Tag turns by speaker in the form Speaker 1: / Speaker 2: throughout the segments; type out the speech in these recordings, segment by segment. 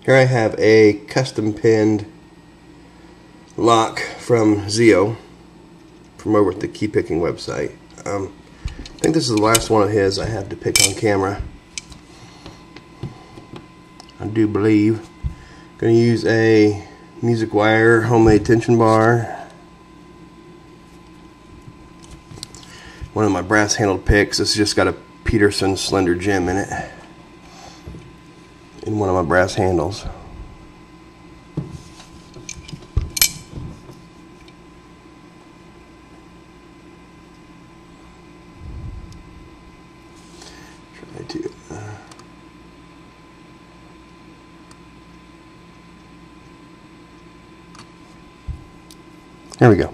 Speaker 1: Here I have a custom pinned lock from Zio from over at the key picking website. I think this is the last one of his I have to pick on camera. I do believe. I'm going to use a music wire homemade tension bar. One of my brass handled picks. It's just got a Peterson slender gem in it. In one of my brass handles. Try to. There we go.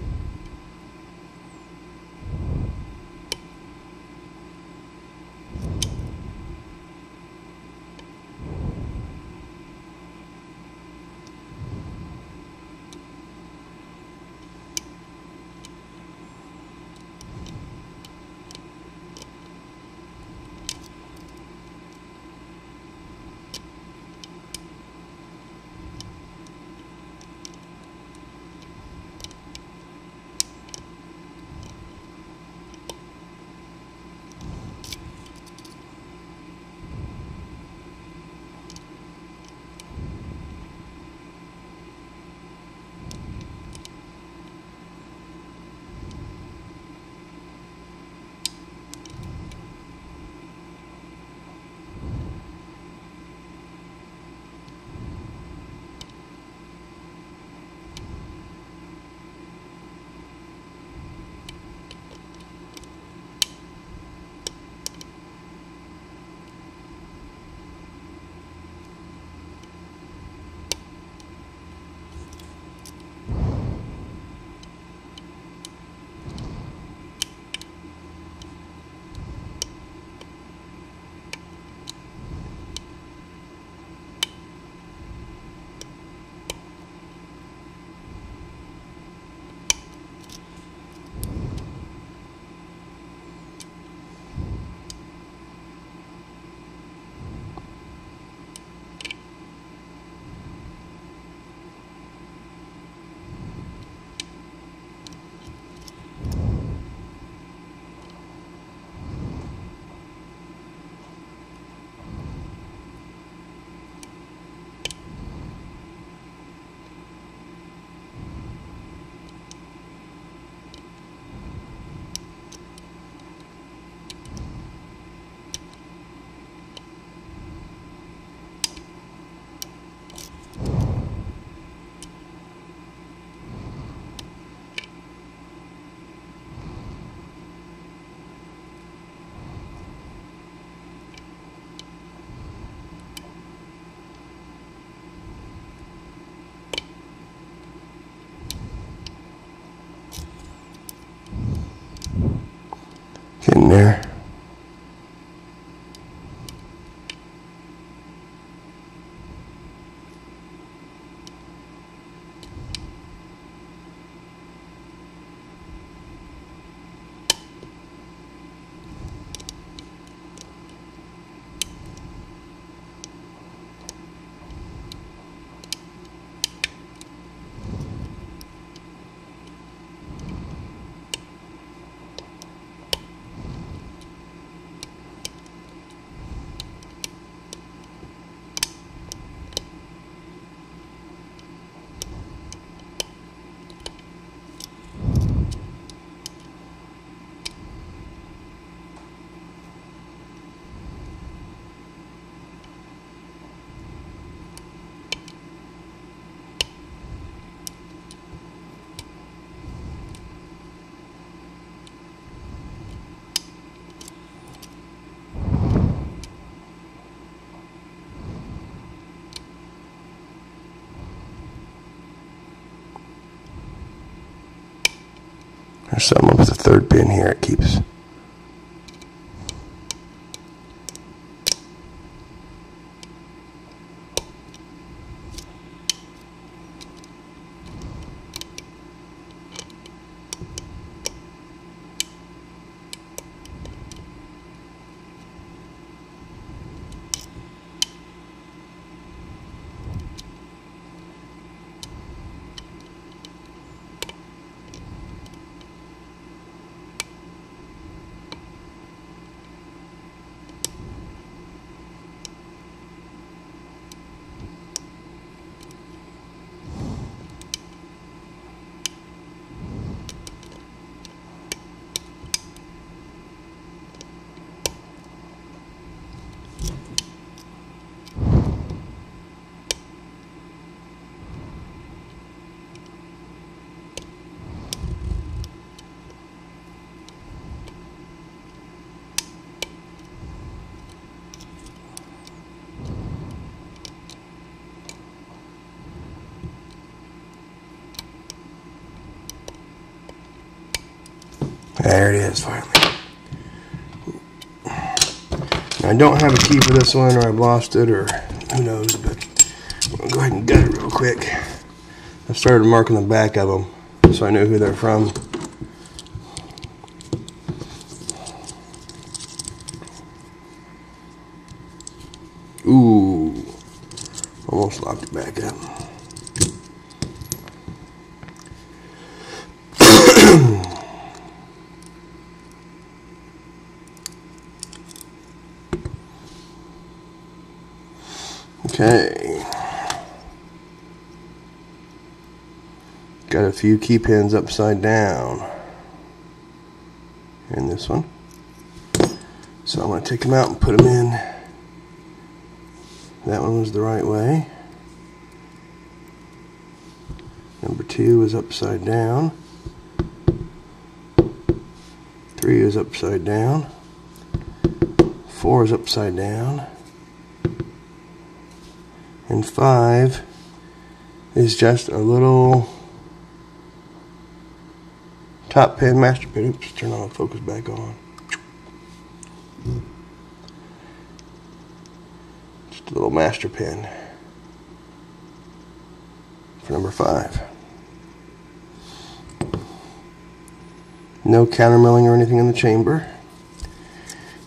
Speaker 1: In there. There's something with the third pin here it keeps. There it is, finally. Now, I don't have a key for this one, or I've lost it, or who knows, but I'm going to go ahead and gut it real quick. I started marking the back of them so I know who they're from. Ooh, almost locked it back up. Okay. Got a few key pins upside down in this one. So I'm going to take them out and put them in. That one was the right way. Number 2 is upside down. 3 is upside down. 4 is upside down. And 5 is just a little top pin, master pin. Oops, turn on the focus back on. Just a little master pin for number 5. No counter milling or anything in the chamber.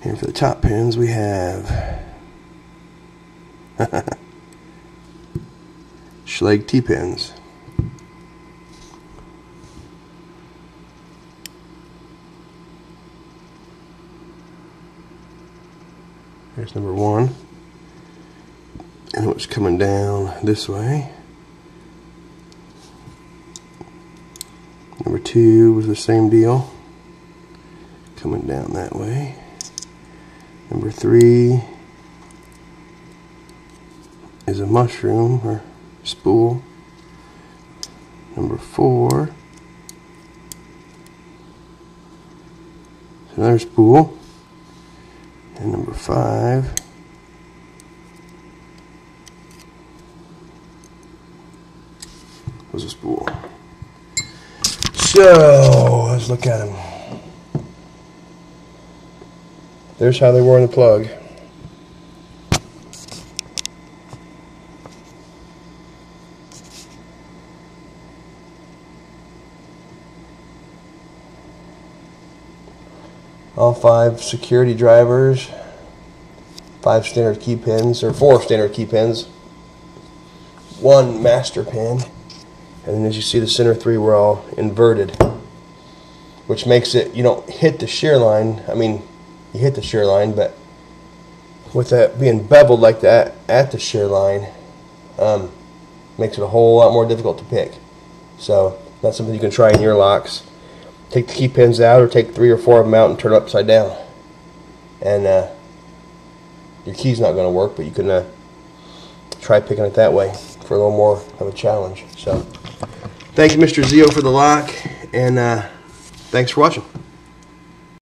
Speaker 1: And for the top pins we have Schlage T-pins. There's number 1. And it was coming down this way. Number 2 was the same deal, coming down that way. Number 3 is a mushroom or spool. Number 4 is another spool. And number 5 was a spool. So let's look at them. There's how they were in the plug. All 5 security drivers, 5 standard key pins, or 4 standard key pins, 1 master pin, and then as you see the center 3 were all inverted, which makes it, you don't hit the shear line. I mean, you hit the shear line, but with that being beveled like that at the shear line, makes it a whole lot more difficult to pick. So that's something you can try in your locks. Take the key pins out, or take 3 or 4 of them out and turn them upside down. And your key's not going to work, but you can try picking it that way for a little more of a challenge. So, thank you, Mr. Zio, for the lock, and thanks for watching.